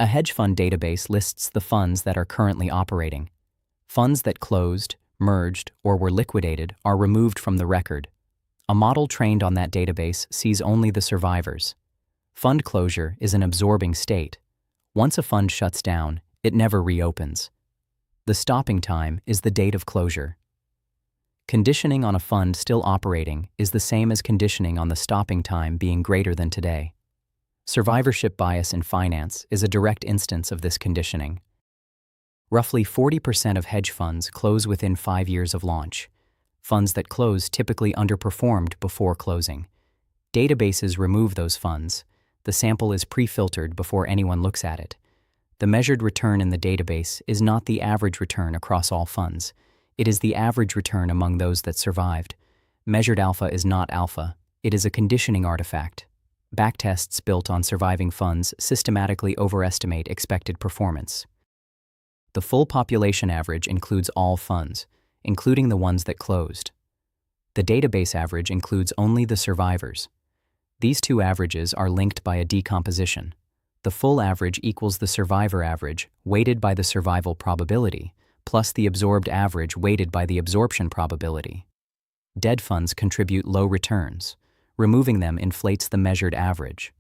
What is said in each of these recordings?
A hedge fund database lists the funds that are currently operating. Funds that closed, merged, or were liquidated are removed from the record. A model trained on that database sees only the survivors. Fund closure is an absorbing state. Once a fund shuts down, it never reopens. The stopping time is the date of closure. Conditioning on a fund still operating is the same as conditioning on the stopping time being greater than today. Survivorship bias in finance is a direct instance of this conditioning. Roughly 40% of hedge funds close within 5 years of launch. Funds that close typically underperformed before closing. Databases remove those funds. The sample is pre-filtered before anyone looks at it. The measured return in the database is not the average return across all funds. It is the average return among those that survived. Measured alpha is not alpha. It is a conditioning artifact. Backtests built on surviving funds systematically overestimate expected performance. The full population average includes all funds, including the ones that closed. The database average includes only the survivors. These two averages are linked by a decomposition. The full average equals the survivor average, weighted by the survival probability, plus the absorbed average weighted by the absorption probability. Dead funds contribute low returns. Removing them inflates the measured average.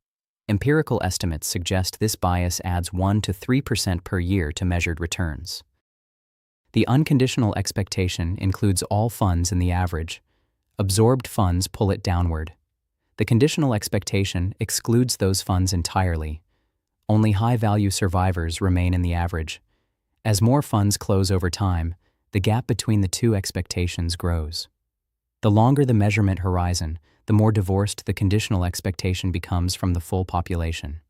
Empirical estimates suggest this bias adds 1 to 3% per year to measured returns. The unconditional expectation includes all funds in the average. Absorbed funds pull it downward. The conditional expectation excludes those funds entirely. Only high-value survivors remain in the average. As more funds close over time, the gap between the two expectations grows. The longer the measurement horizon, the more divorced the conditional expectation becomes from the full population.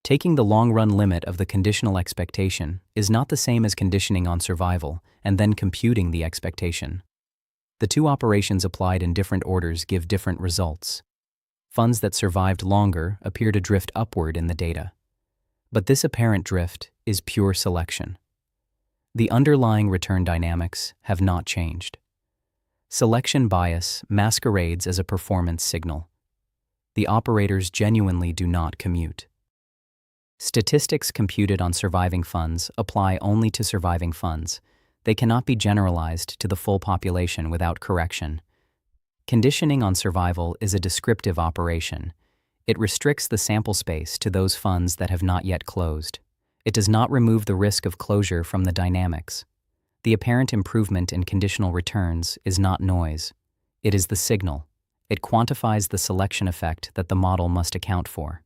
Taking the long-run limit of the conditional expectation is not the same as conditioning on survival and then computing the expectation. The two operations applied in different orders give different results. Funds that survived longer appear to drift upward in the data. But this apparent drift is pure selection. The underlying return dynamics have not changed. Selection bias masquerades as a performance signal. The operators genuinely do not commute. Statistics computed on surviving funds apply only to surviving funds. They cannot be generalized to the full population without correction. Conditioning on survival is a descriptive operation. It restricts the sample space to those funds that have not yet closed. It does not remove the risk of closure from the dynamics. The apparent improvement in conditional returns is not noise. It is the signal. It quantifies the selection effect that the model must account for.